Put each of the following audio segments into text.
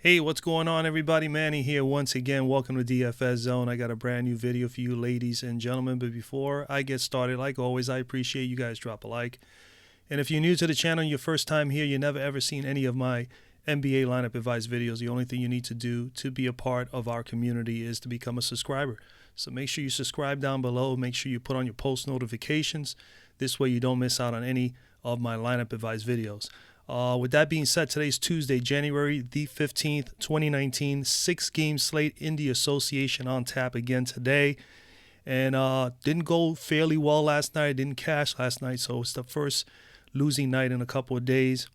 Hey, what's going on, everybody? Manny here once again. Welcome to DFS Zone. I got a brand new video for you, ladies and gentlemen. But before I get started, like always, I appreciate you guys drop a like. And if you're new to the channel, your first time here, you never ever seen any of my NBA lineup advice videos, the only thing you need to do to be a part of our community is to become a subscriber. So make sure you subscribe down below. Make sure you put on your post notifications. This way you don't miss out on any of my lineup advice videos. With that being said, today's Tuesday, January the 15th, 2019, 6-game slate in the association on tap again today. And didn't go fairly well last night. Didn't cash last night, so it's the first losing night in a couple of days.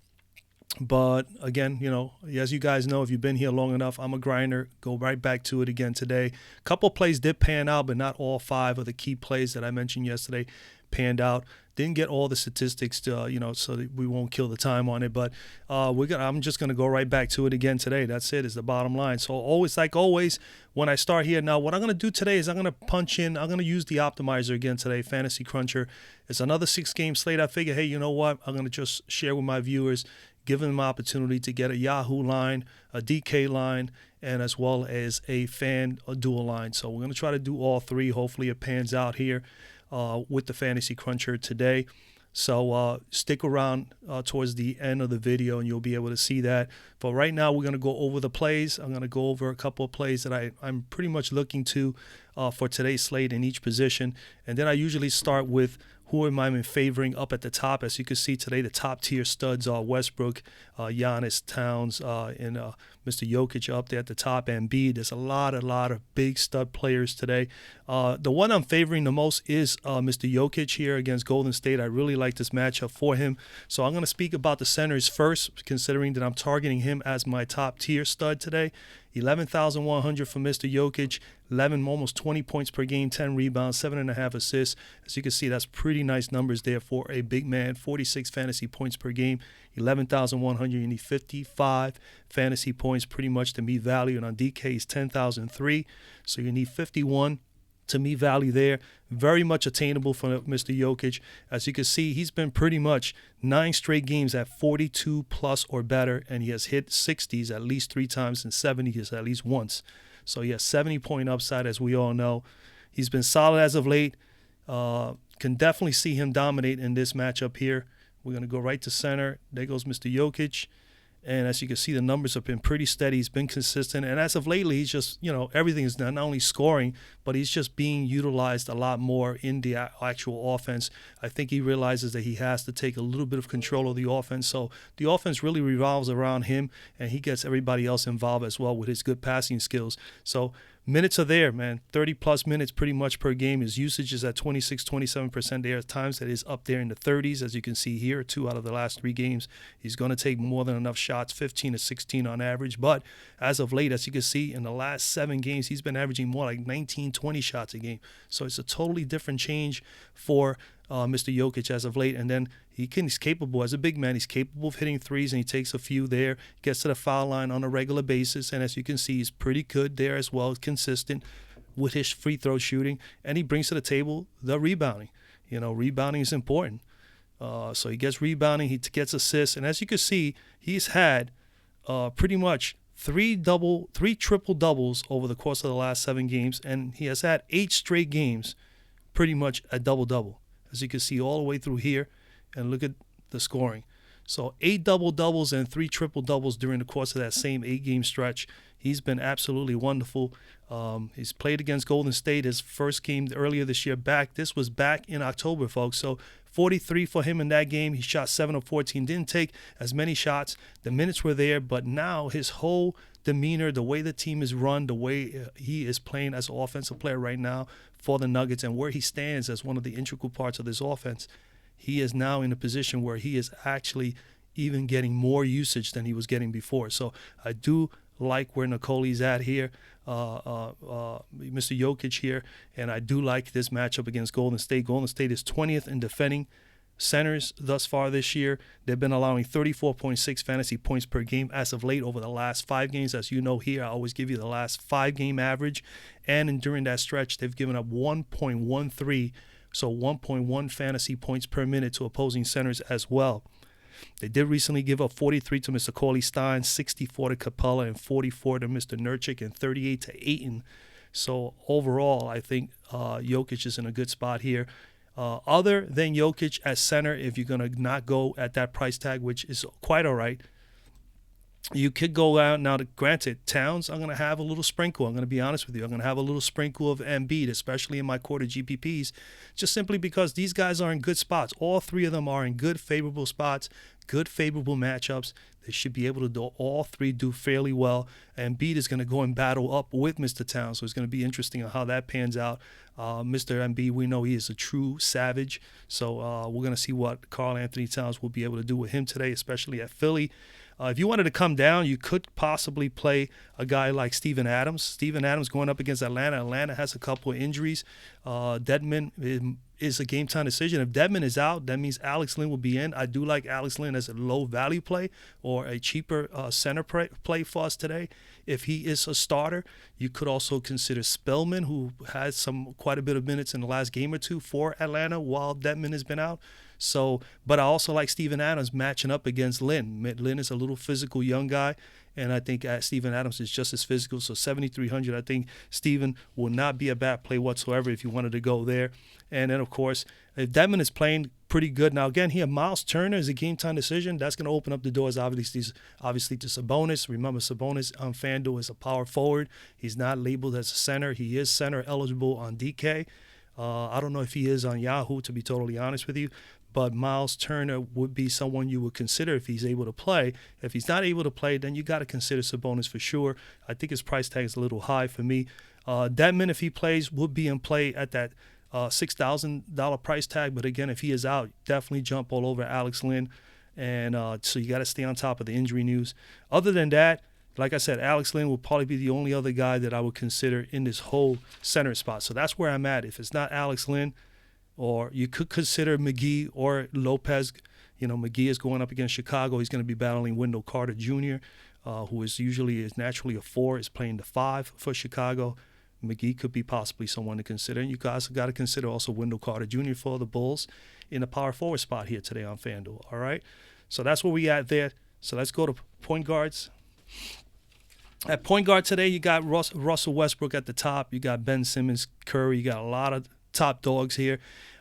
But again, you know, as you guys know, if you've been here long enough, I'm a grinder. Go right back to it again today. A couple plays did pan out, but not all 5 of the key plays that I mentioned yesterday panned out. Didn't get all the statistics to, so that we won't kill the time on it. But I'm just going to go right back to it again today. That's it, is the bottom line. So like always, when I start here, now what I'm going to do today is I'm going to punch in. I'm going to use the optimizer again today, Fantasy Cruncher. It's another 6-game slate. I figure, hey, you know what? I'm going to just share with my viewers, give them an opportunity to get a Yahoo line, a DK line, and as well as a Fanduel line. So we're going to try to do all 3. Hopefully it pans out here with the Fantasy Cruncher today. So stick around towards the end of the video and you'll be able to see that. But right now we're going to go over the plays. I'm going to go over a couple of plays that I'm pretty much looking to for today's slate in each position. And then I usually start with who am I favoring up at the top. As you can see today, the top tier studs are Westbrook, Giannis, Towns, and Mr. Jokic up there at the top. Embiid. There's a lot of big stud players today. The one I'm favoring the most is Mr. Jokic here against Golden State. I really like this matchup for him. So I'm going to speak about the centers first, considering that I'm targeting him as my top tier stud today. 11,100 for Mr. Jokic, almost 20 points per game, 10 rebounds, 7.5 assists. As you can see, that's pretty nice numbers there for a big man. 46 fantasy points per game, 11,100. You need 55 fantasy points pretty much to meet value. And on DK is 10,003, so you need 51 to meet value there. Very much attainable for Mr. Jokic. As you can see, he's been pretty much 9 straight games at 42 plus or better, and he has hit 60s at least 3 times and 70s at least once. So he has 70-point upside, as we all know. He's been solid as of late. Can definitely see him dominate in this matchup here. We're going to go right to center. There goes Mr. Jokic. And as you can see, the numbers have been pretty steady. He's been consistent. And as of lately, he's just, everything is not only scoring, but he's just being utilized a lot more in the actual offense. I think he realizes that he has to take a little bit of control of the offense. So the offense really revolves around him, and he gets everybody else involved as well with his good passing skills. So minutes are there, man. 30-plus minutes pretty much per game. His usage is at 26-27%. There are times that is up there in the 30s, as you can see here. 2 out of the last 3 games. He's going to take more than enough shots, 15 to 16 on average. But as of late, as you can see, in the last 7 games, he's been averaging more like 19, 20 shots a game. So it's a totally different change for Mr. Jokic as of late. And then he's capable, as a big man, he's capable of hitting threes, and he takes a few there, gets to the foul line on a regular basis. And as you can see, he's pretty good there as well, consistent with his free throw shooting. And he brings to the table the rebounding. Rebounding is important. So he gets rebounding, he gets assists. And as you can see, he's had pretty much 3 triple doubles over the course of the last 7 games. And he has had 8 straight games pretty much a double-double. As you can see all the way through here, and look at the scoring. So 8 double-doubles and 3 triple-doubles during the course of that same 8-game stretch. He's been absolutely wonderful. He's played against Golden State, his first game earlier this year back. This was back in October, folks. So 43 for him in that game. He shot 7 of 14. Didn't take as many shots. The minutes were there, but now his whole demeanor, the way the team is run, the way he is playing as an offensive player right now for the Nuggets, and where he stands as one of the integral parts of this offense, he is now in a position where he is actually even getting more usage than he was getting before. So I do like where Nicoli's at here, Mr. Jokic here, and I do like this matchup against Golden State. Golden State is 20th in defending centers thus far this year. They've been allowing 34.6 fantasy points per game as of late over the last 5 games. As you know here, I always give you the last 5-game average. And during that stretch, they've given up 1.13, so 1.1 fantasy points per minute to opposing centers as well. They did recently give up 43 to Mr. Cauley Stein, 64 to Capella, and 44 to Mr. Nurkic, and 38 to Ayton. So overall, I think Jokic is in a good spot here. Other than Jokic at center, if you're going to not go at that price tag, which is quite all right, you could go out now. Granted, Towns, I'm going to have a little sprinkle. I'm going to be honest with you. I'm going to have a little sprinkle of Embiid, especially in my quarter GPPs, just simply because these guys are in good spots. All three of them are in good, favorable spots, good, favorable matchups. They should be able to do all three do fairly well. Embiid is going to go and battle up with Mr. Towns, so it's going to be interesting on how that pans out. Mr. Embiid, we know he is a true savage, so we're going to see what Karl Anthony Towns will be able to do with him today, especially at Philly. If you wanted to come down, you could possibly play a guy like Steven Adams. Steven Adams going up against Atlanta. Atlanta has a couple of injuries. Dedmon is a game-time decision. If Dedmon is out, that means Alex Len will be in. I do like Alex Len as a low-value play or a cheaper center play for us today. If he is a starter, you could also consider Spellman, who has quite a bit of minutes in the last game or two for Atlanta while Dedmon has been out. So, but I also like Steven Adams matching up against Lynn. Lynn is a little physical young guy, and I think Steven Adams is just as physical. So 7,300, I think Steven will not be a bad play whatsoever if you wanted to go there. And then, of course, if Dedmon is playing pretty good. Now, again, here, Miles Turner is a game-time decision. That's going to open up the doors, obviously to Sabonis. Remember, Sabonis on Fanduel is a power forward. He's not labeled as a center. He is center eligible on DK. I don't know if he is on Yahoo, to be totally honest with you. But Miles Turner would be someone you would consider if he's able to play. If he's not able to play, then you got to consider Sabonis for sure. I think his price tag is a little high for me. Dedmon, if he plays, would be in play at that $6,000 price tag. But again, if he is out, definitely jump all over Alex Len. And so you got to stay on top of the injury news. Other than that, like I said, Alex Len will probably be the only other guy that I would consider in this whole center spot. So that's where I'm at. If it's not Alex Len, or you could consider McGee or Lopez. You know, McGee is going up against Chicago. He's going to be battling Wendell Carter Jr., who is naturally a 4, is playing the 5 for Chicago. McGee could be possibly someone to consider. And you guys got to consider also Wendell Carter Jr. for the Bulls in the power forward spot here today on FanDuel. All right? So that's where we at there. So let's go to point guards. At point guard today, you got Russell Westbrook at the top. You got Ben Simmons, Curry. You got a lot of top dogs here.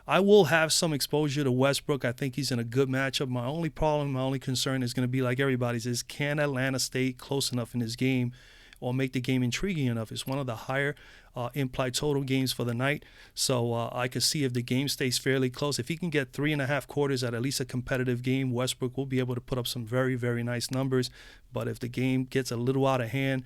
I will have some exposure to Westbrook. I think he's in a good matchup. My only problem, my only concern is going to be like everybody's is, can Atlanta stay close enough in this game or make the game intriguing enough? It's one of the higher implied total games for the night. So I could see if the game stays fairly close. If he can get 3.5 quarters at least a competitive game, Westbrook will be able to put up some very, very nice numbers. But if the game gets a little out of hand,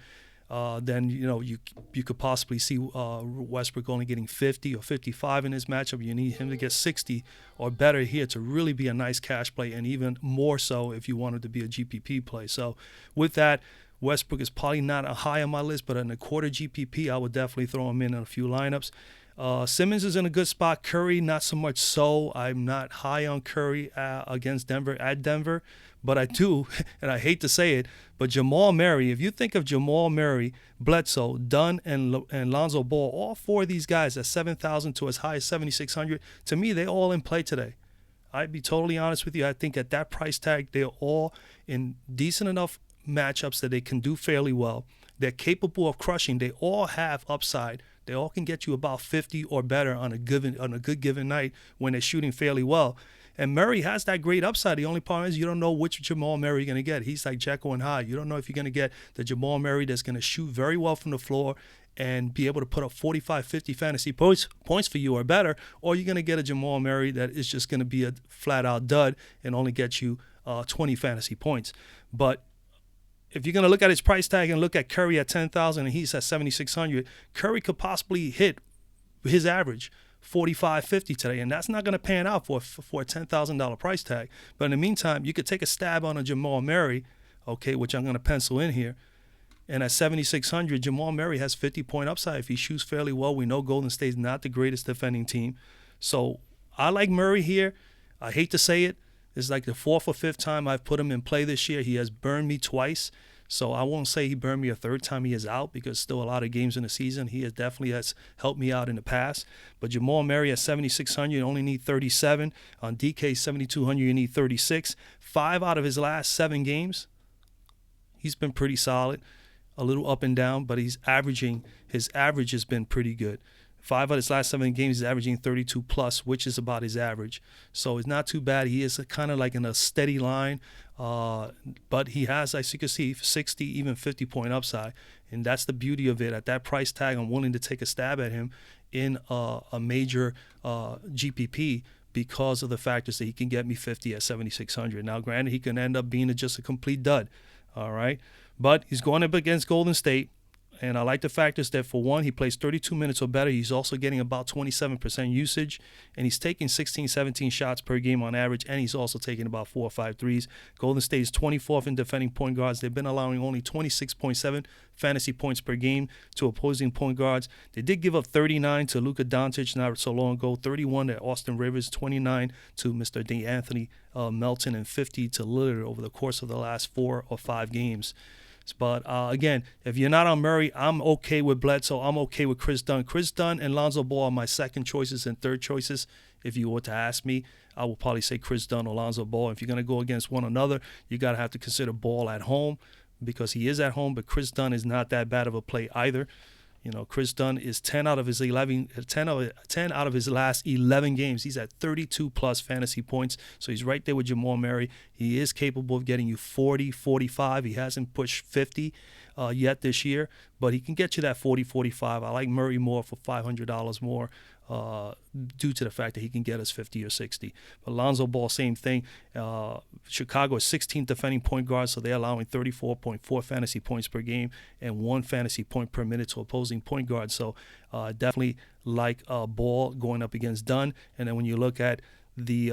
then you could possibly see Westbrook only getting 50 or 55 in this matchup. You need him to get 60 or better here to really be a nice cash play, and even more so if you wanted to be a GPP play. So with that, Westbrook is probably not a high on my list, but in a quarter GPP, I would definitely throw him in a few lineups. Simmons is in a good spot. Curry, not so much so. I'm not high on Curry against Denver, but I do, and I hate to say it, but Jamal Murray, if you think of Jamal Murray, Bledsoe, Dunn, and Lonzo Ball, all 4 of these guys at 7,000 to as high as 7,600, to me, they're all in play today. I'd be totally honest with you. I think at that price tag, they're all in decent enough matchups that they can do fairly well. They're capable of crushing. They all have upside. They all can get you about 50 or better on a good given night when they're shooting fairly well. And Murray has that great upside. The only problem is you don't know which Jamal Murray you're going to get. He's like Jekyll and Hyde. You don't know if you're going to get the Jamal Murray that's going to shoot very well from the floor and be able to put up 45, 50 fantasy points for you or better, or you're going to get a Jamal Murray that is just going to be a flat-out dud and only get you 20 fantasy points. But if you're going to look at his price tag and look at Curry at 10,000 and he's at 7,600, Curry could possibly hit his average 45, 50 today, and that's not going to pan out for a $10,000 price tag. But in the meantime, you could take a stab on a Jamal Murray, okay, which I'm going to pencil in here. And at 7,600, Jamal Murray has 50-point upside if he shoots fairly well. We know Golden State's not the greatest defending team. So I like Murray here. I hate to say it. It's like the 4th or 5th time I've put him in play this year. He has burned me twice. So I won't say he burned me a third time he is out, because still a lot of games in the season. He definitely has helped me out in the past. But Jamal Murray at 7,600, you only need 37. On DK 7,200, you need 36. 5 out of his last 7 games, he's been pretty solid. A little up and down, but his average has been pretty good. 5 of his last 7 games, he's averaging 32 plus, which is about his average. So it's not too bad. He is kind of like in a steady line, but he has, as you can see, 60, even 50-point upside. And that's the beauty of it. At that price tag, I'm willing to take a stab at him in a major GPP, because of the factors that he can get me 50 at 7,600. Now, granted, he can end up being just a complete dud, all right? But he's going up against Golden State. And I like the factors that, for one, he plays 32 minutes or better. He's also getting about 27% usage. And he's taking 16, 17 shots per game on average. And he's also taking about 4 or 5 threes. Golden State is 24th in defending point guards. They've been allowing only 26.7 fantasy points per game to opposing point guards. They did give up 39 to Luka Doncic not so long ago, 31 to Austin Rivers, 29 to Mr. DeAnthony Melton, and 50 to Lillard over the course of the last 4 or 5 games. But again, if you're not on Murray, I'm okay with Bledsoe. I'm okay with Chris Dunn. Chris Dunn and Lonzo Ball are my second choices and third choices. If you were to ask me, I would probably say Chris Dunn or Lonzo Ball. If you're going to go against one another, you got to have to consider Ball at home, because he is at home, but Chris Dunn is not that bad of a play either. You know, Chris Dunn is 10 out of his last 11 games. He's at 32 plus fantasy points. So he's right there with Jamal Murray. He is capable of getting you 40, 45. He hasn't pushed 50 yet this year, but he can get you that 40, 45. I like Murray more for $500 more due to the fact that he can get us 50 or 60. But Lonzo Ball, same thing. Chicago is 16th defending point guard, so they're allowing 34.4 fantasy points per game and 1 fantasy point per minute to opposing point guards. So definitely like Ball going up against Dunn. And then when you look at the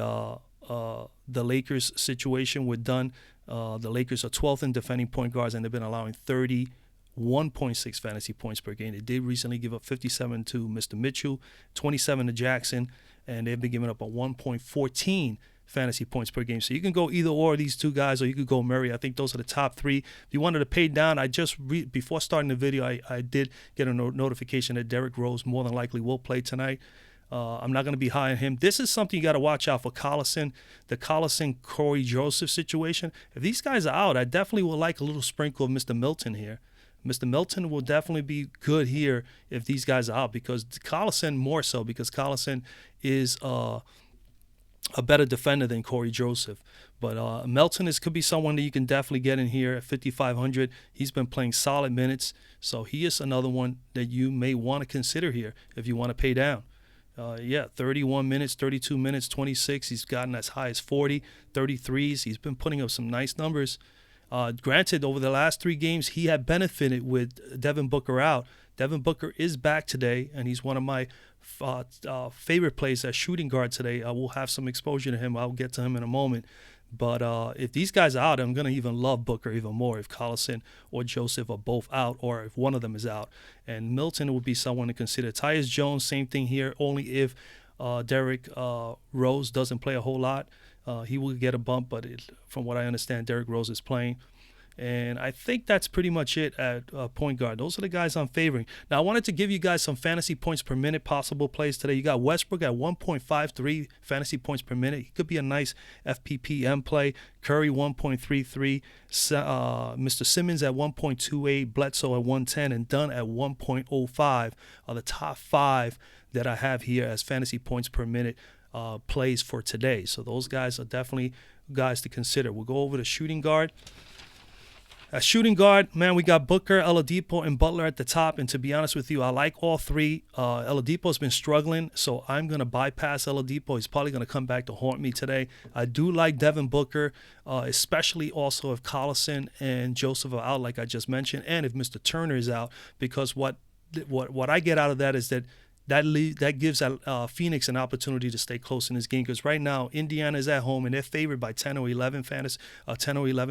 Lakers situation with Dunn, the Lakers are 12th in defending point guards, and they've been allowing 1.6 fantasy points per game. They did recently give up 57 to Mr. Mitchell, 27 to Jackson, and they've been giving up a 1.14 fantasy points per game. So you can go either or these two guys, or you could go Murray. I think those are the top 3. If you wanted to pay down, before starting the video, I did get a notification that Derrick Rose more than likely will play tonight. I'm not going to be high on him. This is something you got to watch out for. Collison, the Collison-Corey Joseph situation. If these guys are out, I definitely would like a little sprinkle of Mr. Milton here. Mr. Milton will definitely be good here if these guys are out, because Collison more so, because Collison is a better defender than Corey Joseph. But Melton could be someone that you can definitely get in here at 5,500. He's been playing solid minutes, so he is another one that you may want to consider here if you want to pay down. 31 minutes, 32 minutes, 26. He's gotten as high as 40, 33s. He's been putting up some nice numbers. Granted, over the last 3 games, he had benefited with Devin Booker out. Devin Booker is back today, and he's one of my favorite plays at shooting guard today. I will have some exposure to him. I'll get to him in a moment. But if these guys are out, I'm going to even love Booker even more if Collison or Joseph are both out, or if one of them is out. And Milton would be someone to consider. Tyus Jones, same thing here, only if Derrick Rose doesn't play a whole lot. He will get a bump, but from what I understand, Derrick Rose is playing. And I think that's pretty much it at point guard. Those are the guys I'm favoring. Now, I wanted to give you guys some fantasy points per minute possible plays today. You got Westbrook at 1.53 fantasy points per minute. He could be a nice FPPM play. Curry, 1.33. Mr. Simmons at 1.28. Bledsoe at 110. And Dunn at 1.05 are the top 5 that I have here as fantasy points per minute plays for today. So those guys are definitely guys to consider. We'll go over to shooting guard. At shooting guard, man, we got Booker, Oladipo, and Butler at the top. And to be honest with you, I like all 3. Oladipo's been struggling, so I'm going to bypass Oladipo. He's probably going to come back to haunt me today. I do like Devin Booker, especially also if Collison and Joseph are out, like I just mentioned, and if Mr. Turner is out, because what I get out of that is that that gives Phoenix an opportunity to stay close in this game, because right now Indiana is at home and they're favored by 10 or 11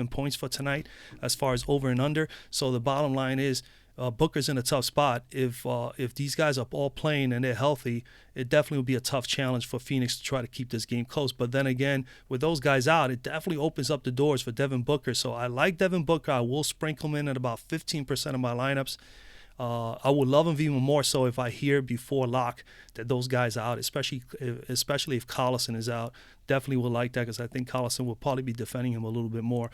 points for tonight as far as over and under. So the bottom line is Booker's in a tough spot. If these guys are all playing and they're healthy, it definitely will be a tough challenge for Phoenix to try to keep this game close. But then again, with those guys out, it definitely opens up the doors for Devin Booker. So I like Devin Booker. I will sprinkle him in at about 15% of my lineups. I would love him even more so if I hear before lock that those guys are out, especially if Collison is out. Definitely would like that, because I think Collison will probably be defending him a little bit more.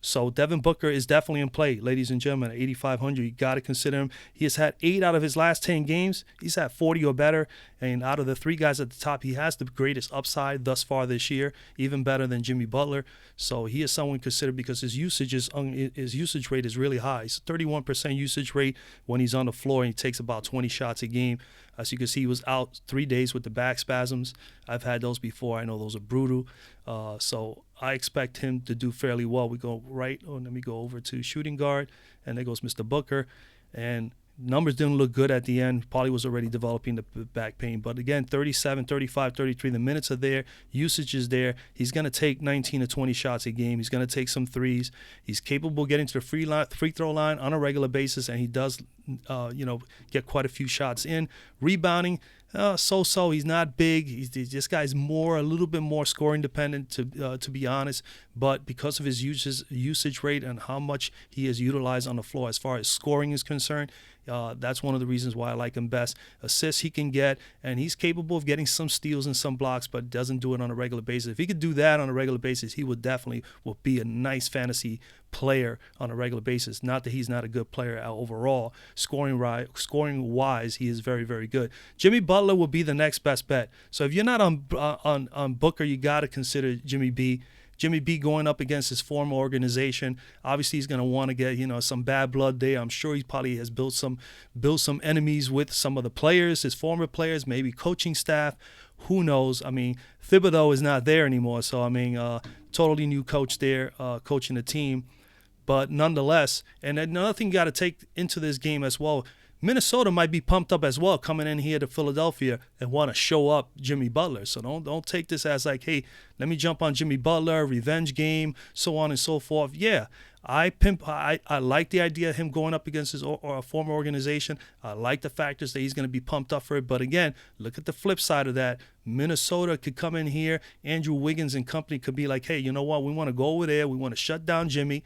So Devin Booker is definitely in play, ladies and gentlemen, at 8,500. You got to consider him. He has had 8 out of his last 10 games. He's had 40 or better. And out of the 3 guys at the top, he has the greatest upside thus far this year, even better than Jimmy Butler. So he is someone considered because his usage rate is really high. It's a 31% usage rate when he's on the floor, and he takes about 20 shots a game. As you can see, he was out 3 days with the back spasms. I've had those before. I know those are brutal. So I expect him to do fairly well. We go right. Let me go over to shooting guard, and there goes Mr. Booker. And numbers didn't look good at the end. Probably was already developing the back pain. But again, 37, 35, 33, the minutes are there. Usage is there. He's going to take 19 to 20 shots a game. He's going to take some threes. He's capable of getting to the free throw line on a regular basis, and he does get quite a few shots in. Rebounding, so-so. He's not big. This guy's a little bit more scoring dependent, to be honest. But because of his usage rate and how much he is utilized on the floor as far as scoring is concerned, that's one of the reasons why I like him best. Assists he can get, and he's capable of getting some steals and some blocks, but doesn't do it on a regular basis. If he could do that on a regular basis, he would definitely be a nice fantasy player on a regular basis. Not that he's not a good player overall. Scoring-wise, he is very, very good. Jimmy Butler will be the next best bet. So if you're not on Booker, you got to consider Jimmy B. Jimmy B going up against his former organization. Obviously, he's going to want to get some bad blood there. I'm sure he probably has built some enemies with some of the players, his former players, maybe coaching staff. Who knows? I mean, Thibodeau is not there anymore, so totally new coach there, coaching the team. But nonetheless, and another thing you got to take into this game as well, Minnesota might be pumped up as well coming in here to Philadelphia and want to show up Jimmy Butler. So don't take this as like, hey, let me jump on Jimmy Butler, revenge game, so on and so forth. Yeah, I like the idea of him going up against his former organization. I like the factors that he's going to be pumped up for it. But again, look at the flip side of that. Minnesota could come in here. Andrew Wiggins and company could be like, hey, you know what? We want to go over there. We want to shut down Jimmy.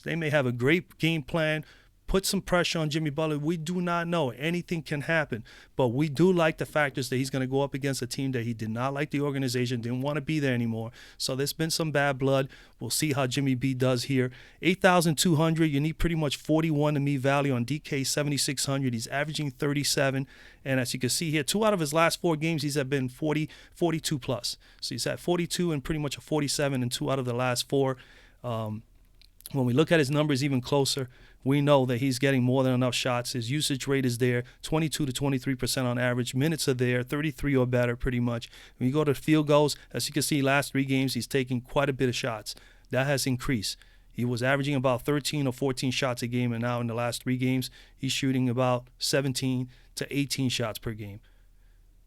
They may have a great game plan. Put some pressure on Jimmy Butler. We do not know. Anything can happen. But we do like the factors that he's going to go up against a team that he did not like the organization, didn't want to be there anymore. So there's been some bad blood. We'll see how Jimmy B does here. 8,200. You need pretty much 41 to me value on DK 7,600. He's averaging 37. And as you can see here, 2 out of his last 4 games, he's had been 40, 42 plus. So he's at 42 and pretty much a 47 in 2 out of the last 4. When we look at his numbers even closer, we know that he's getting more than enough shots. His usage rate is there, 22 to 23% on average. Minutes are there, 33 or better pretty much. When you go to field goals, as you can see, last 3 games, he's taking quite a bit of shots. That has increased. He was averaging about 13 or 14 shots a game, and now in the last 3 games, he's shooting about 17 to 18 shots per game.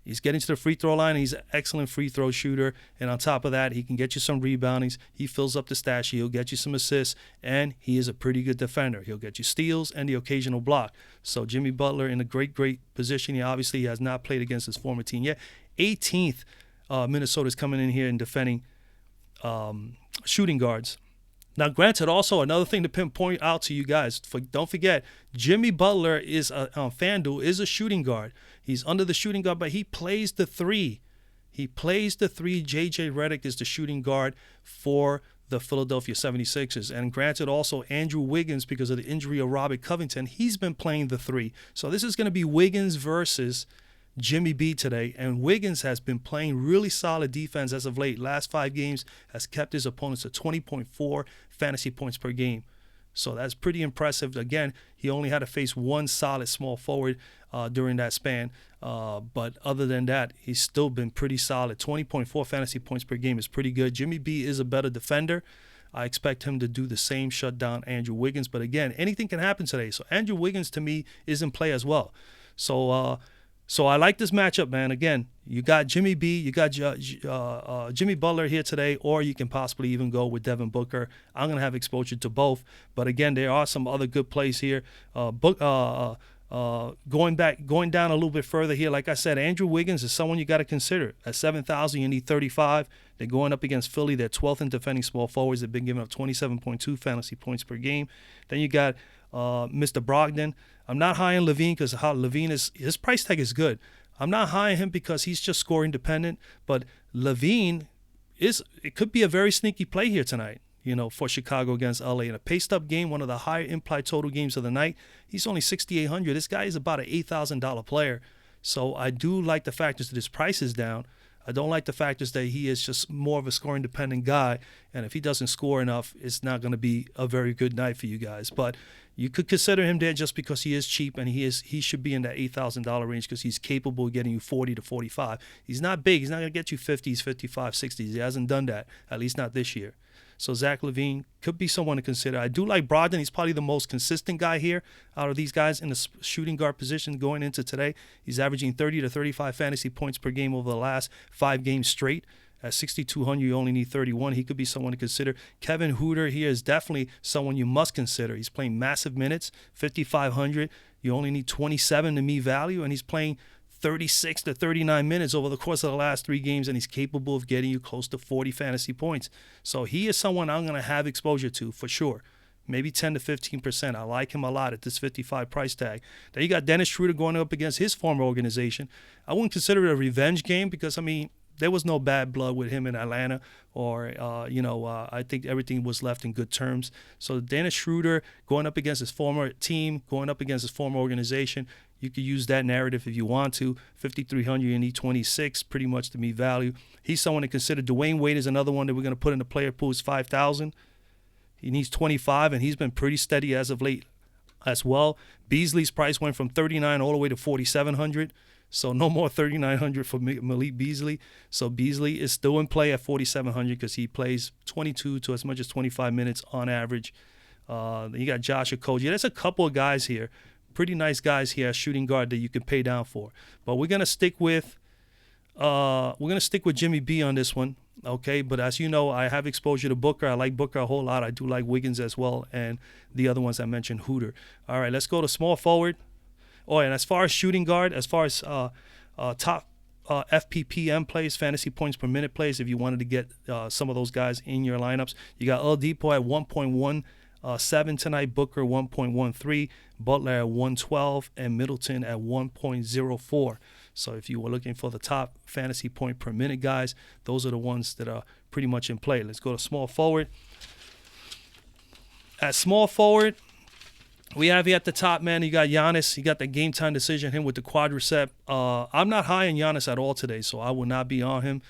He's getting to the free throw line. He's an excellent free throw shooter. And on top of that, he can get you some reboundings. He fills up the stat sheet. He'll get you some assists. And he is a pretty good defender. He'll get you steals and the occasional block. So Jimmy Butler in a great, great position. He obviously has not played against his former team yet. 18th, Minnesota's coming in here and defending shooting guards. Now, granted, also another thing to point out to you guys, don't forget, Jimmy Butler is on Fanduel is a shooting guard. He's under the shooting guard, but he plays the 3. He plays the 3. J.J. Redick is the shooting guard for the Philadelphia 76ers. And granted, also Andrew Wiggins, because of the injury of Robert Covington, he's been playing the 3. So this is going to be Wiggins versus Jimmy B today, and Wiggins has been playing really solid defense as of late. Last 5 games has kept his opponents to 20.4 fantasy points per game. So that's pretty impressive. Again, he only had to face 1 solid small forward during that span. But other than that, he's still been pretty solid. 20.4 fantasy points per game is pretty good. Jimmy B is a better defender. I expect him to do the same, shut down Andrew Wiggins. But again, anything can happen today. So Andrew Wiggins, to me, is in play as well. So So I like this matchup, man. Again, you got Jimmy B, you got Jimmy Butler here today, or you can possibly even go with Devin Booker. I'm going to have exposure to both. But again, there are some other good plays here. Going down a little bit further here, like I said, Andrew Wiggins is someone you got to consider. At 7,000, you need 35. They're going up against Philly. They're 12th in defending small forwards. They've been giving up 27.2 fantasy points per game. Then you got Mr. Brogdon. I'm not high on Levine because his price tag is good. I'm not high on him because he's just scoring dependent. But Levine it could be a very sneaky play here tonight, for Chicago against LA. In a paced-up game, one of the higher implied total games of the night, he's only 6,800. This guy is about an $8,000 player. So I do like the factors that his price is down. I don't like the factors that he is just more of a scoring-dependent guy, and if he doesn't score enough, it's not going to be a very good night for you guys. But you could consider him there just because he is cheap, and he should be in that $8,000 range because he's capable of getting you 40 to 45. He's not big. He's not going to get you 50s, 55, 60s. He hasn't done that, at least not this year. So Zach LaVine could be someone to consider. I do like Brogdon. He's probably the most consistent guy here out of these guys in the shooting guard position going into today. He's averaging 30 to 35 fantasy points per game over the last 5 games straight. At 6,200, you only need 31. He could be someone to consider. Kevin Huerter here is definitely someone you must consider. He's playing massive minutes, 5,500. You only need 27 to meet value, and he's playing 36 to 39 minutes over the course of the last 3 games, and he's capable of getting you close to 40 fantasy points. So he is someone I'm going to have exposure to for sure. Maybe 10 to 15%. I like him a lot at this 55 price tag. Then you got Dennis Schroeder going up against his former organization. I wouldn't consider it a revenge game because, there was no bad blood with him in Atlanta, or I think everything was left in good terms. So Dennis Schroeder going up against his former team, going up against his former organization, you could use that narrative if you want to. 5,300, you need 26, pretty much to meet value. He's someone to consider. Dwayne Wade is another one that we're going to put in the player pool. Is 5,000. He needs 25, and he's been pretty steady as of late as well. Beasley's price went from 39 all the way to 4,700. So no more 3,900 for Malik Beasley. So Beasley is still in play at 4,700 because he plays 22 to as much as 25 minutes on average. You got Josh Okogie. There's a couple of guys here, pretty nice guys here, shooting guard that you can pay down for. But we're gonna stick with Jimmy B on this one, okay? But as you know, I have exposure to Booker. I like Booker a whole lot. I do like Wiggins as well, and the other ones I mentioned, Huerter. All right, let's go to small forward. Oh, and as far as shooting guard, as far as top FPPM plays, fantasy points per minute plays, if you wanted to get some of those guys in your lineups, you got Oladipo at 1.17 tonight, Booker 1.13, Butler at 112, and Middleton at 1.04. So if you were looking for the top fantasy point per minute guys, those are the ones that are pretty much in play. Let's go to small forward. At small forward, we have here at the top, man, you got Giannis. You got the game time decision, him with the quadricep. I'm not high on Giannis at all today, so I will not be on him.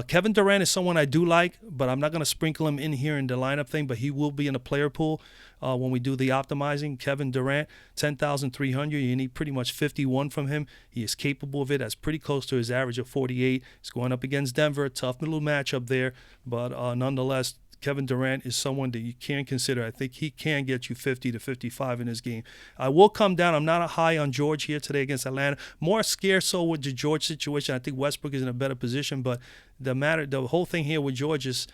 Kevin Durant is someone I do like, but I'm not going to sprinkle him in here in the lineup thing, but he will be in the player pool when we do the optimizing. Kevin Durant, 10,300. You need pretty much 51 from him. He is capable of it. That's pretty close to his average of 48. He's going up against Denver. Tough little matchup there, but nonetheless, Kevin Durant is someone that you can consider. I think he can get you 50 to 55 in this game. I will come down. I'm not a high on George here today against Atlanta. More scared so with the George situation. I think Westbrook is in a better position, but the whole thing here with George is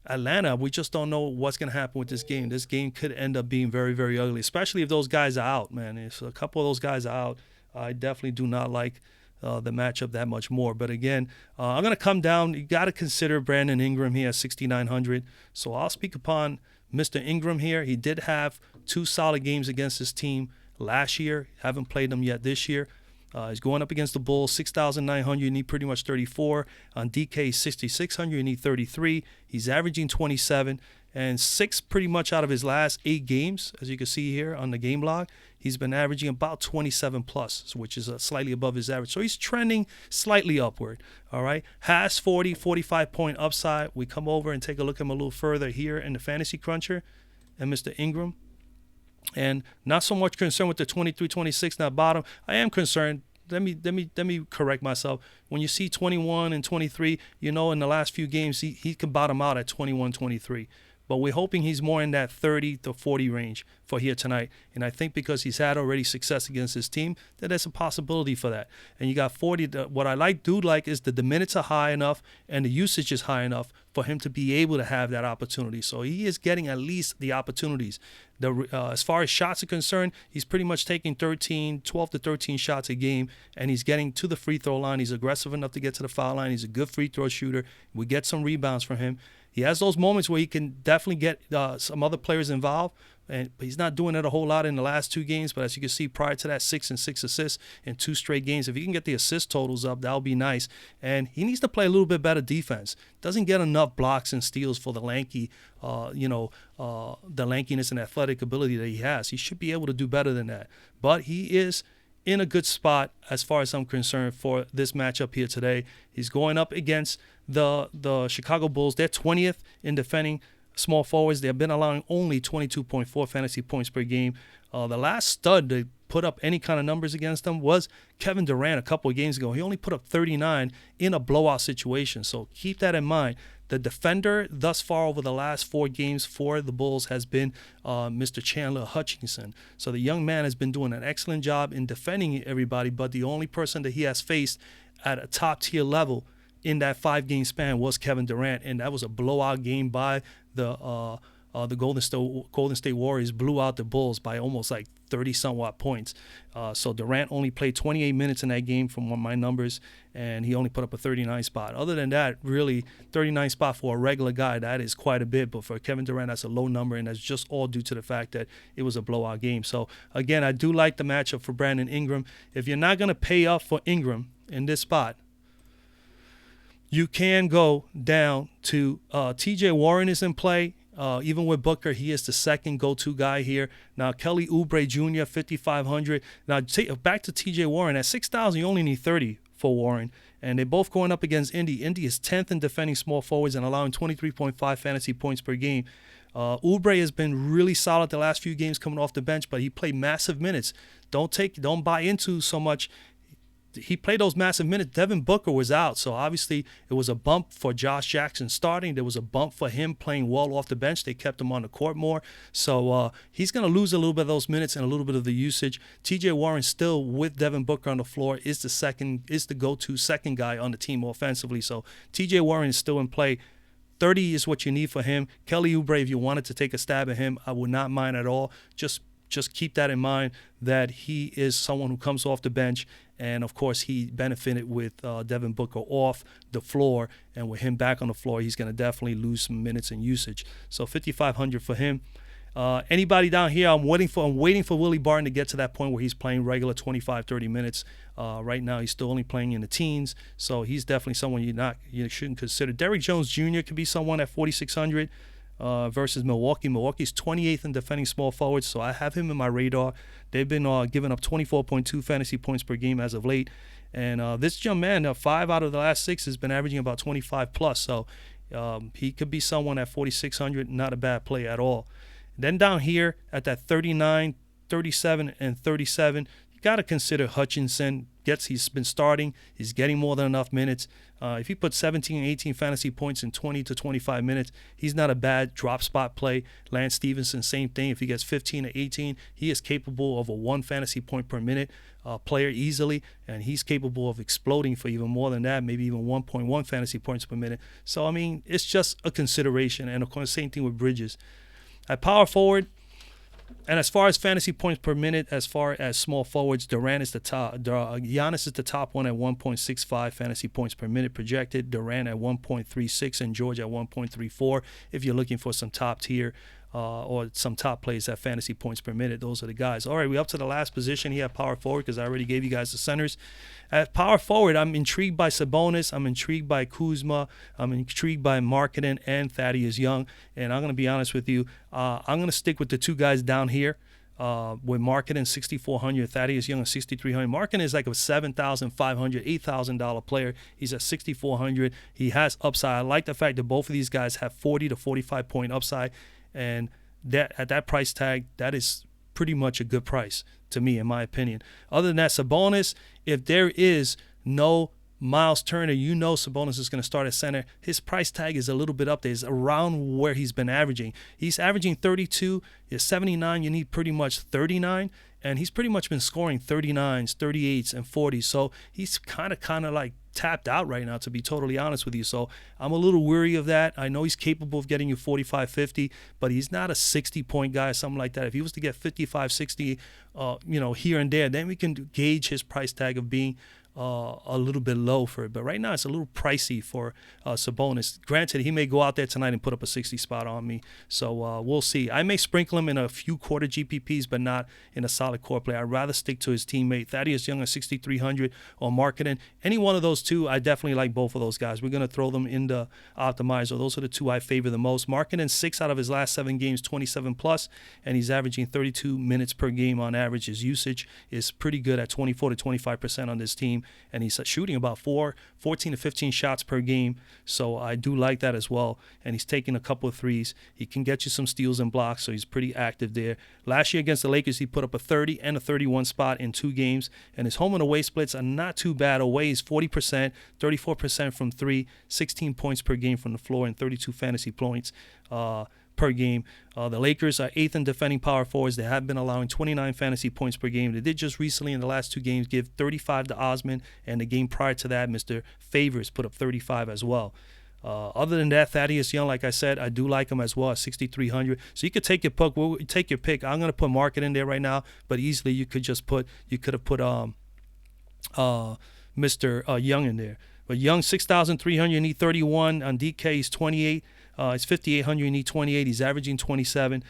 Atlanta, we just don't know what's going to happen with this game. This game could end up being very, very ugly, especially if those guys are out, man. If a couple of those guys are out, I definitely do not like the matchup that much more. But again, I'm going to come down. You got to consider Brandon Ingram here at 6,900. So I'll speak upon Mr. Ingram here. He did have 2 solid games against his team last year. Haven't played them yet this year. He's going up against the Bulls, 6,900. You need pretty much 34. On DK, 6,600. You need 33. He's averaging 27. And 6 pretty much out of his last 8 games, as you can see here on the game log, he's been averaging about 27 plus, which is slightly above his average. So he's trending slightly upward, all right? Has 40, 45-point upside. We come over and take a look at him a little further here in the Fantasy Cruncher and Mr. Ingram. And not so much concerned with the 23, 26 now bottom. I am concerned. Let me correct myself. When you see 21 and 23, in the last few games, he can bottom out at 21, 23. but we're hoping he's more in that 30 to 40 range for here tonight. And I think because he's had already success against his team, that there's a possibility for that. And you got 40. What I do like is that the minutes are high enough and the usage is high enough for him to be able to have that opportunity. So he is getting at least the opportunities. As far as shots are concerned, he's pretty much taking 12 to 13 shots a game, and he's getting to the free throw line. He's aggressive enough to get to the foul line. He's a good free throw shooter. We get some rebounds from him. He has those moments where he can definitely get some other players involved, but he's not doing it a whole lot in the last 2 games. But as you can see, prior to that, 6 and 6 assists in 2 straight games. If he can get the assist totals up, that'll be nice. And he needs to play a little bit better defense. Doesn't get enough blocks and steals for the lanky, the lankiness and athletic ability that he has. He should be able to do better than that. But he is in a good spot as far as I'm concerned for this matchup here today. He's going up against the Chicago Bulls. They're 20th in defending small forwards. They've been allowing only 22.4 fantasy points per game. The last stud to put up any kind of numbers against them was Kevin Durant a couple of games ago. He only put up 39 in a blowout situation. So keep that in mind. The defender thus far over the last 4 games for the Bulls has been Mr. Chandler Hutchinson. So the young man has been doing an excellent job in defending everybody, but the only person that he has faced at a top-tier level in that 5-game span was Kevin Durant, and that was a blowout game by the Golden State Warriors. Blew out the Bulls by almost like 30-somewhat points. So Durant only played 28 minutes in that game from my numbers, and he only put up a 39 spot. Other than that, really, 39 spot for a regular guy, that is quite a bit. But for Kevin Durant, that's a low number, and that's just all due to the fact that it was a blowout game. So, again, I do like the matchup for Brandon Ingram. If you're not going to pay up for Ingram in this spot, you can go down to T.J. Warren is in play. Even with Booker, he is the second go-to guy here. Now, Kelly Oubre Jr., 5,500. Now, back to T.J. Warren. At 6,000, you only need 30 for Warren. And they're both going up against Indy. Indy is 10th in defending small forwards and allowing 23.5 fantasy points per game. Oubre has been really solid the last few games coming off the bench, but he played massive minutes. Don't buy into so much. He played those massive minutes. Devin Booker was out, so obviously it was a bump for Josh Jackson starting. There was a bump for him playing well off the bench. They kept him on the court more. So he's going to lose a little bit of those minutes and a little bit of the usage. T.J. Warren still with Devin Booker on the floor is the go-to second guy on the team offensively. So T.J. Warren is still in play. 30 is what you need for him. Kelly Oubre, if you wanted to take a stab at him, I would not mind at all. Just keep that in mind that he is someone who comes off the bench. And, of course, he benefited with Devin Booker off the floor. And with him back on the floor, he's going to definitely lose some minutes and usage. So 5,500 for him. Anybody down here, I'm waiting for Willie Barton to get to that point where he's playing regular 25, 30 minutes. Right now, he's still only playing in the teens. So he's definitely someone you shouldn't consider. Derrick Jones Jr. could be someone at 4,600. Versus Milwaukee. Milwaukee's 28th in defending small forwards, so I have him in my radar. They've been giving up 24.2 fantasy points per game as of late. And this young man, 5 out of the last 6, has been averaging about 25 plus. So he could be someone at 4,600, not a bad play at all. Then down here at that 39, 37, and 37, you got to consider Hutchinson. He's been starting. He's getting more than enough minutes. If he puts 17, 18 fantasy points in 20 to 25 minutes, he's not a bad drop spot play. Lance Stevenson, same thing. If he gets 15 to 18, he is capable of a 1 fantasy point per minute player easily, and he's capable of exploding for even more than that, maybe even 1.1 fantasy points per minute. So, I mean, it's just a consideration. And, of course, same thing with Bridges. At power forward, and as far as fantasy points per minute, as far as small forwards, Durant is the top. Giannis is the top one at 1.65 fantasy points per minute projected. Durant at 1.36 and George at 1.34. If you're looking for some top tier or some top plays at fantasy points per minute, those are the guys. All right, we're up to the last position here at power forward because I already gave you guys the centers. At power forward, I'm intrigued by Sabonis. I'm intrigued by Kuzma. I'm intrigued by Markkanen and Thaddeus Young. And I'm going to be honest with you, I'm going to stick with the 2 guys down here. With Markkanen 6,400, Thaddeus Young at 6,300. Markkanen is like a $7,500, $8,000 player. He's at 6,400. He has upside. I like the fact that both of these guys have 40 to 45 point upside, and that at that price tag, that is pretty much a good price to me, in my opinion. Other than that, Sabonis, if there is no Miles Turner, Sabonis is going to start at center. His price tag is a little bit up there. It's around where he's been averaging. He's averaging 32. At 79, you need pretty much 39. And he's pretty much been scoring 39s, 38s, and 40s. So he's kind of like tapped out right now, to be totally honest with you. So I'm a little weary of that. I know he's capable of getting you 45, 50, but he's not a 60-point guy or something like that. If he was to get 55, 60, here and there, then we can gauge his price tag of being a little bit low for it. But right now it's a little pricey for Sabonis. Granted, he may go out there tonight and put up a 60 spot on me. So we'll see. I may sprinkle him in a few quarter GPPs, but not in a solid core play. I'd rather stick to his teammate Thaddeus Young at 6,300 or Marketing. Any one of those two, I definitely like both of those guys. We're going to throw them in the optimizer. Those are the two I favor the most. Marketing, 6 out of his last 7 games, 27 plus, and he's averaging 32 minutes per game on average. His usage is pretty good at 24 to 25% on this team. And he's shooting about 14 to 15 shots per game. So I do like that as well. And he's taking a couple of threes. He can get you some steals and blocks, so he's pretty active there. Last year against the Lakers, he put up a 30 and a 31 spot in 2 games. And his home and away splits are not too bad. Away is 40%, 34% from 3, 16 points per game from the floor, and 32 fantasy points per game. The Lakers are 8th in defending power forwards. They have been allowing 29 fantasy points per game. They did just recently in the last 2 games give 35 to Osman, and the game prior to that, Mr. Favors put up 35 as well. Other than that, Thaddeus Young, like I said, I do like him as well at 6,300. So you could take your pick. We'll take your pick. I'm going to put Market in there right now, but easily you could have put Mr. Young in there. But Young, 6,300, you need 31. On DK, he's 28. It's 5,800. You need 28. He's averaging 27.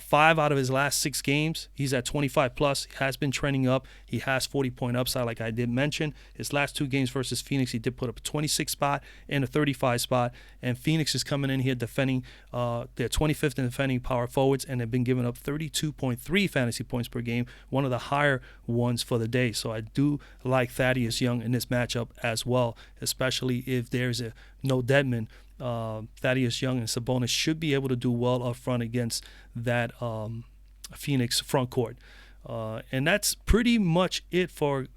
5 out of his last 6 games, he's at 25 plus. He has been trending up. He has 40-point upside, like I did mention. His last 2 games versus Phoenix, he did put up a 26 spot and a 35 spot. And Phoenix is coming in here defending. They're 25th in defending power forwards, and they've been giving up 32.3 fantasy points per game, one of the higher ones for the day. So I do like Thaddeus Young in this matchup as well, especially if there's no Deadman. Thaddeus Young and Sabonis should be able to do well up front against that Phoenix front court. And that's pretty much it for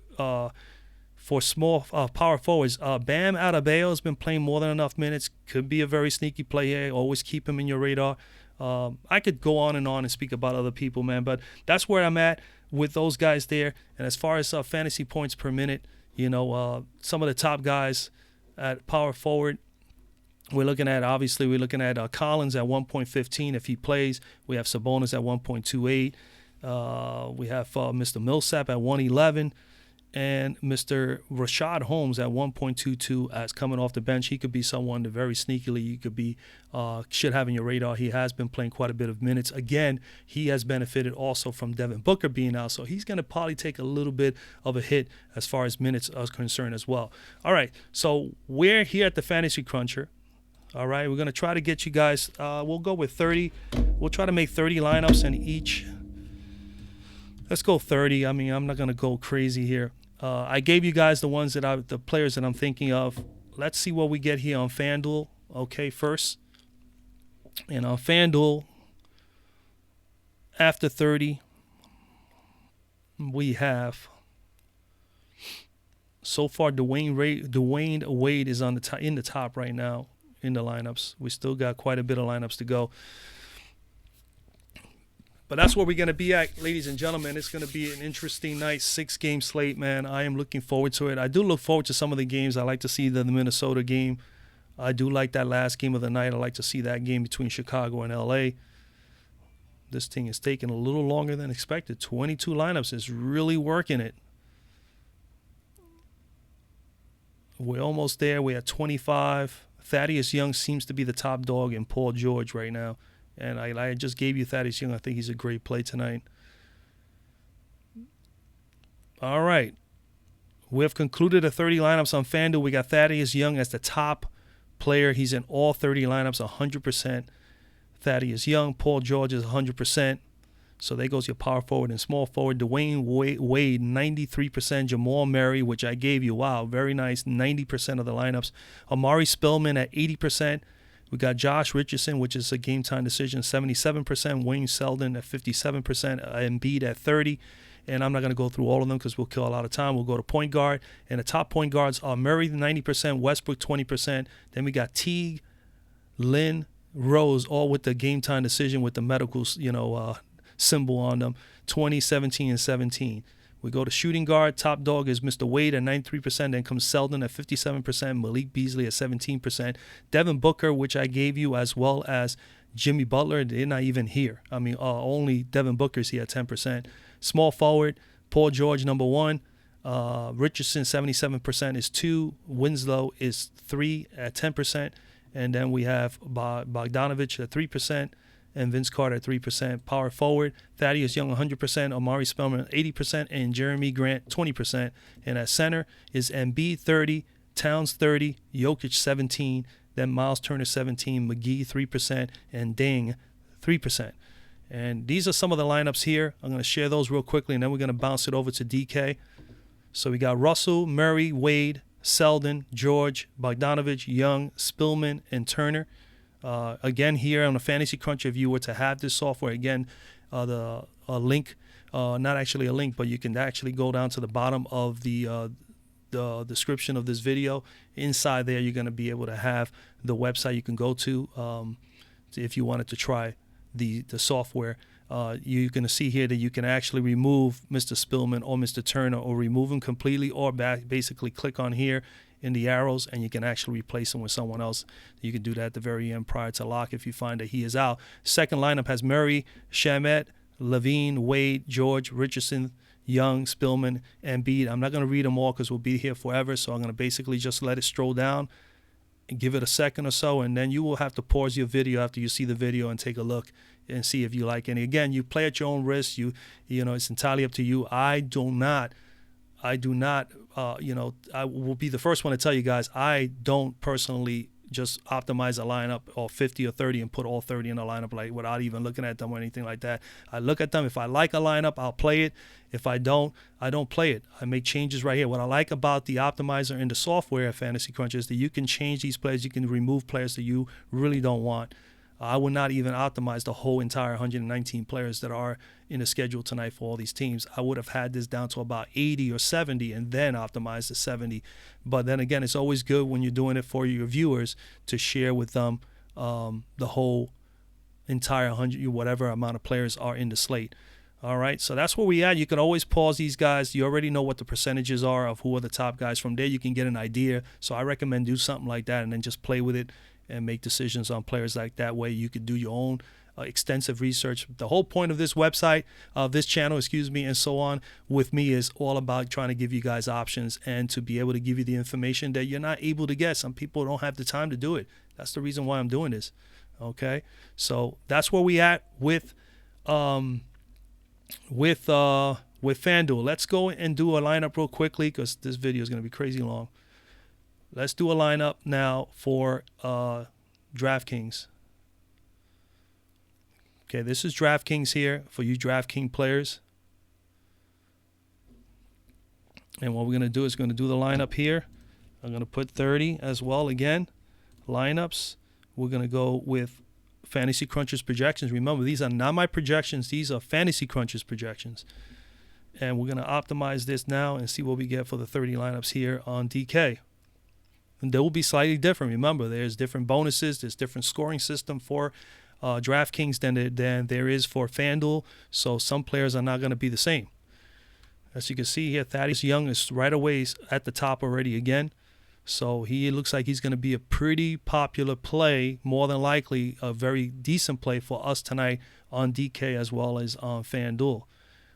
small power forwards. Bam Adebayo has been playing more than enough minutes. Could be a very sneaky play here. Always keep him in your radar. I could go on and speak about other people, man, but that's where I'm at with those guys there. And as far as fantasy points per minute, some of the top guys at power forward, we're looking at Collins at 1.15 if he plays. We have Sabonis at 1.28. We have Mr. Millsap at 1.11. And Mr. Rashad Holmes at 1.22 as coming off the bench. He could be someone that very sneakily you could be should have in your radar. He has been playing quite a bit of minutes. Again, he has benefited also from Devin Booker being out, so he's going to probably take a little bit of a hit as far as minutes are concerned as well. All right, so we're here at the Fantasy Cruncher. All right, we're going to try to get you guys, we'll go with 30. We'll try to make 30 lineups in each. Let's go 30. I mean, I'm not going to go crazy here. I gave you guys the players that I'm thinking of. Let's see what we get here on Fanduel. Okay, first. And on Fanduel, after 30, we have so far Dwayne Wade is in the top right now in the lineups. We still got quite a bit of lineups to go. But that's where we're going to be at, ladies and gentlemen. It's going to be an interesting night, 6-game slate, man. I am looking forward to it. I do look forward to some of the games. I like to see the Minnesota game. I do like that last game of the night. I like to see that game between Chicago and L.A. This thing is taking a little longer than expected. 22 lineups is really working it. We're almost there. We're at 25. Thaddeus Young seems to be the top dog in Paul George right now. And I just gave you Thaddeus Young. I think he's a great play tonight. All right. We have concluded the 30 lineups on FanDuel. We got Thaddeus Young as the top player. He's in all 30 lineups, 100%. Thaddeus Young. Paul George is 100%. So there goes your power forward and small forward. Dwayne Wade, 93%. Jamal Murray, which I gave you. Wow, very nice. 90% of the lineups. Amari Spillman at 80%. We got Josh Richardson, which is a game-time decision, 77%. Wayne Selden at 57%. Embiid at 30%. And I'm not going to go through all of them because we'll kill a lot of time. We'll go to point guard. And the top point guards are Murray, 90%, Westbrook, 20%. Then we got Teague, Lynn, Rose, all with the game time decision with the medical, symbol on them, 20, 17, and 17. We go to shooting guard. Top dog is Mr. Wade at 93%. Then comes Selden at 57%. Malik Beasley at 17%. Devin Booker, which I gave you, as well as Jimmy Butler, they're not even here. I mean, only Devin Booker's here at 10%. Small forward, Paul George, number 1. Richardson, 77% is 2. Winslow is 3 at 10%. And then we have Bogdanovich at 3%. And Vince Carter at 3%. Power forward, Thaddeus Young 100%, Omari Spellman 80%, and Jeremy Grant 20%. And at center is Embiid 30, Towns 30, Jokic 17, then Miles Turner 17, McGee 3%, and Deng 3%. And these are some of the lineups here. I'm going to share those real quickly, and then we're going to bounce it over to DK. So we got Russell, Murray, Wade, Selden, George, Bogdanovich, Young, Spillman, and Turner. Again, here on the Fantasy Cruncher, if you were to have this software, again, a link, not actually a link, but you can actually go down to the bottom of the description of this video. Inside there, you're going to be able to have the website you can go to if you wanted to try the software. You're going to see here that you can actually remove Mr. Spillman or Mr. Turner, or remove him completely, or basically click on here in the arrows, and you can actually replace him with someone else. You can do that at the very end prior to lock if you find that he is out. Second lineup has Murray, Shamet, Levine, Wade, George, Richardson, Young, Spillman, and Embiid. I'm not going to read them all because we'll be here forever, so I'm going to basically just let it stroll down and give it a second or so, and then you will have to pause your video after you see the video and take a look and see if you like any. Again, you play at your own risk. It's entirely up to you. I will be the first one to tell you guys, I don't personally just optimize a lineup or 50 or 30 and put all 30 in a lineup without even looking at them or anything like that. I look at them. If I like a lineup, I'll play it. If I don't play it. I make changes right here. What I like about the optimizer in the software at Fantasy Crunch is that you can change these players. You can remove players that you really don't want. I would not even optimize the whole entire 119 players that are in the schedule tonight for all these teams. I would have had this down to about 80 or 70 and then optimize the 70. But then again, it's always good when you're doing it for your viewers to share with them the whole entire 100, whatever amount of players are in the slate. All right, so that's where we at. You can always pause these guys. You already know what the percentages are of who are the top guys. From there, you can get an idea. So I recommend do something like that and then just play with it and make decisions on players like that. Way you could do your own extensive research. The whole point of this website, this channel, and so on with me is all about trying to give you guys options and to be able to give you the information that you're not able to get. Some people don't have the time to do it. That's the reason why I'm doing this. Okay, so that's where we at with Fanduel. Let's go and do a lineup real quickly because this video is going to be crazy long. Let's do a lineup now for DraftKings. Okay, this is DraftKings here for you DraftKings players. And what we're going to do is going to do the lineup here. I'm going to put 30 as well again. Lineups. We're going to go with Fantasy Crunchers projections. Remember, these are not my projections. These are Fantasy Crunchers projections. And we're going to optimize this now and see what we get for the 30 lineups here on DK. And they will be slightly different. Remember, there's different bonuses. There's different scoring system for DraftKings than there is for FanDuel. So some players are not going to be the same. As you can see here, Thaddeus Young is right away at the top already again. So he looks like he's going to be a pretty popular play, more than likely a very decent play for us tonight on DK as well as on FanDuel.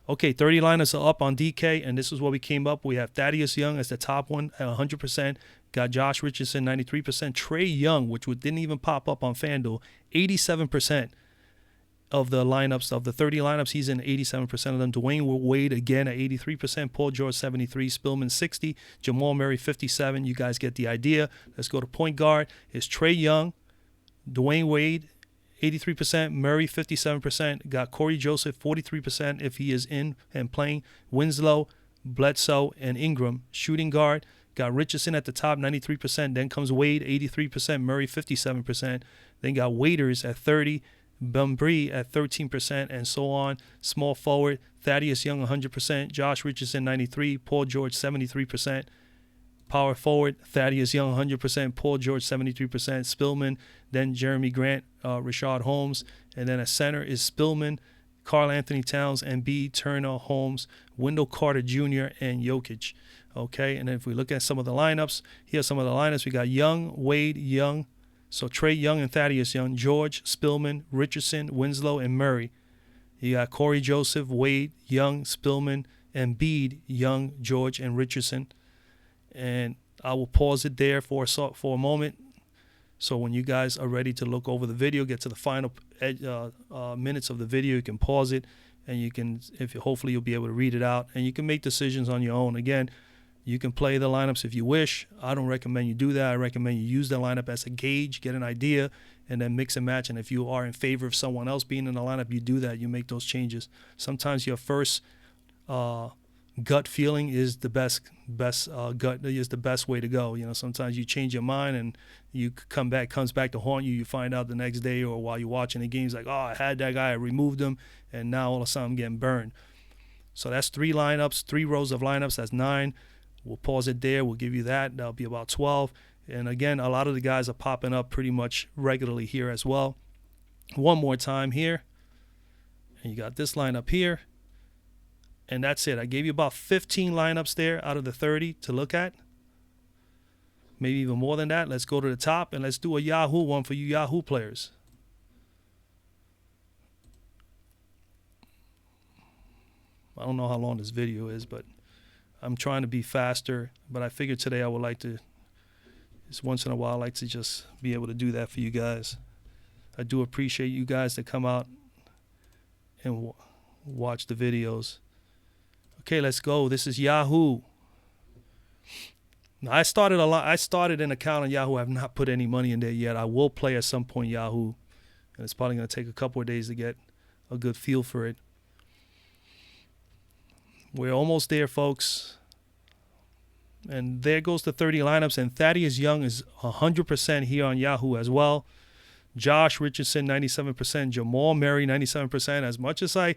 Okay, 30 liners are up on DK, and this is what we came up. We have Thaddeus Young as the top one at 100%. Got Josh Richardson, 93%. Trey Young, which didn't even pop up on FanDuel, 87% of the lineups, of the 30 lineups, he's in 87% of them. Dwayne Wade again at 83%. Paul George, 73%. Spillman, 60%. Jamal Murray, 57%. You guys get the idea. Let's go to point guard. It's Trey Young, Dwayne Wade, 83%. Murray, 57%. Got Corey Joseph, 43% if he is in and playing. Winslow, Bledsoe, and Ingram. Shooting guard. Got Richardson at the top, 93%. Then comes Wade, 83%. Murray, 57%. Then got Waiters at 30%. Bunbury at 13%, and so on. Small forward, Thaddeus Young 100%, Josh Richardson 93%, Paul George 73%. Power forward, Thaddeus Young 100%, Paul George 73%, Spillman, then Jeremy Grant, Rashad Holmes, and then at center is Spillman, Karl Anthony Towns, Embiid, Turner, Holmes, Wendell Carter Jr., and Jokic. Okay, and then if we look at some of the lineups, here's some of the lineups. We got Young, Wade, Young, so Trae Young and Thaddeus Young, George, Spillman, Richardson, Winslow, and Murray. You got Corey Joseph, Wade, Young, Spillman, Embiid, Young, George, and Richardson. And I will pause it there for a moment. So when you guys are ready to look over the video, get to the final minutes of the video, you can pause it, and you can, hopefully you'll be able to read it out, and you can make decisions on your own. Again, you can play the lineups if you wish. I don't recommend you do that. I recommend you use the lineup as a gauge, get an idea, and then mix and match. And if you are in favor of someone else being in the lineup, you do that. You make those changes. Sometimes your first gut feeling is the best gut is the best way to go. You know, sometimes you change your mind and you comes back to haunt you. You find out the next day or while you're watching the games, like, oh, I had that guy, I removed him, and now all of a sudden I'm getting burned. So that's 3 lineups, 3 rows of lineups. That's 9. We'll pause it there. We'll give you that. That'll be about 12. And again, a lot of the guys are popping up pretty much regularly here as well. One more time here. And you got this lineup here. And that's it. I gave you about 15 lineups there out of the 30 to look at. Maybe even more than that. Let's go to the top and let's do a Yahoo one for you Yahoo players. I don't know how long this video is, but I'm trying to be faster. But I figured today I would like to, just once in a while, I like to just be able to do that for you guys. I do appreciate you guys that come out and watch the videos. Okay, let's go. This is Yahoo. Now, I started an account on Yahoo. I have not put any money in there yet. I will play at some point Yahoo, and it's probably going to take a couple of days to get a good feel for it. We're almost there, folks. And there goes the 30 lineups, and Thaddeus Young is 100% here on Yahoo as well. Josh Richardson, 97%. Jamal Murray, 97%. As much as I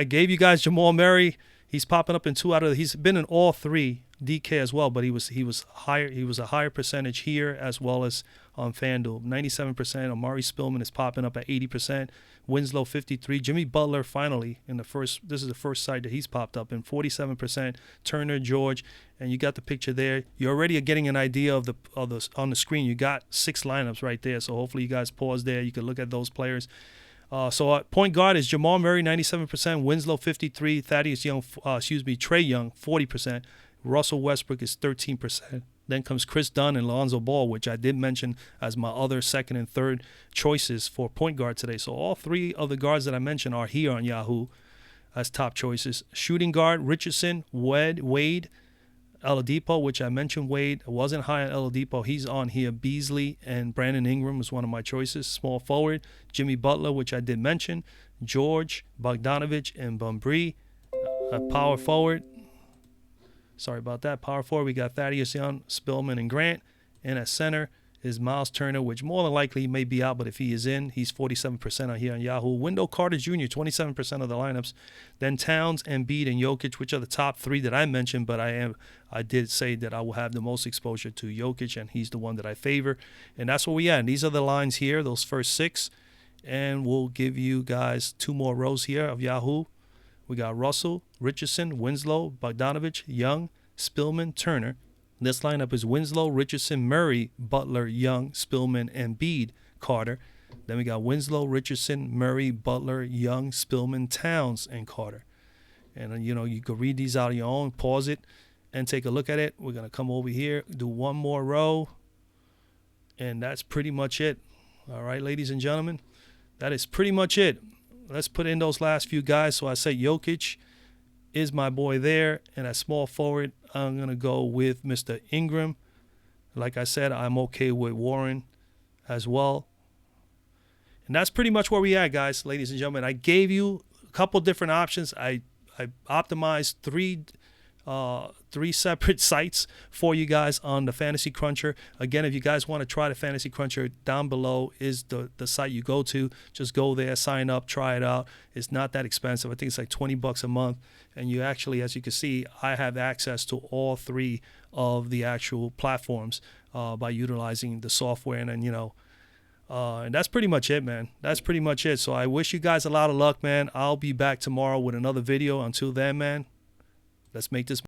gave you guys Jamal Murray, he's popping up in 2 out of he's been in all 3 DK as well, but he was higher. He was a higher percentage here as well as on Fanduel. 97%. Amari Spillman is popping up at 80%. Winslow 53%. Jimmy Butler finally in the first. This is the first site that he's popped up in 47%. Turner, George, and you got the picture there. You're already getting an idea of the on the screen. You got 6 lineups right there. So hopefully you guys pause there. You can look at those players. So point guard is Jamal Murray, 97%, Winslow 53%, Thaddeus Young, Trae Young 40%, Russell Westbrook is 13%. Then comes Chris Dunn and Lonzo Ball, which I did mention as my other second and third choices for point guard today. So all 3 of the guards that I mentioned are here on Yahoo as top choices. Shooting guard, Richardson, Wade, Oladipo, which I mentioned Wade. I wasn't high on Oladipo. He's on here. Beasley and Brandon Ingram was one of my choices. Small forward, Jimmy Butler, which I did mention. George, Bogdanovich, and Bunbury. Power forward. Sorry about that. Power forward, we got Thaddeus Young, Spillman, and Grant. And at center is Miles Turner, which more than likely he may be out, but if he is in, he's 47% on here on Yahoo. Wendell Carter Jr., 27% of the lineups. Then Towns, Embiid, and Jokic, which are the top 3 that I mentioned, but I did say that I will have the most exposure to Jokic, and he's the one that I favor. And that's where we at. And these are the lines here, those first 6. And we'll give you guys 2 more rows here of Yahoo. We got Russell, Richardson, Winslow, Bogdanovich, Young, Spillman, Turner. This lineup is Winslow, Richardson, Murray, Butler, Young, Spillman, Embiid, Carter. Then we got Winslow, Richardson, Murray, Butler, Young, Spillman, Towns, and Carter. And, you can read these out on your own, pause it, and take a look at it. We're going to come over here, do 1 more row, and that's pretty much it. All right, ladies and gentlemen, that is pretty much it. Let's put in those last few guys. So I say Jokic is my boy there. And at small forward, I'm going to go with Mr. Ingram. Like I said, I'm okay with Warren as well. And that's pretty much where we at, guys, ladies and gentlemen. I gave you a couple different options. I optimized 3 three separate sites for you guys on the Fantasy Cruncher. Again, if you guys want to try the Fantasy Cruncher, down below is the site you go to. Just go there, sign up, try it out. It's not that expensive. I think it's like $20 a month. And you actually, as you can see, I have access to all three of the actual platforms by utilizing the software. And then, and that's pretty much it, man. That's pretty much it. So I wish you guys a lot of luck, man. I'll be back tomorrow with another video. Until then, man, let's make this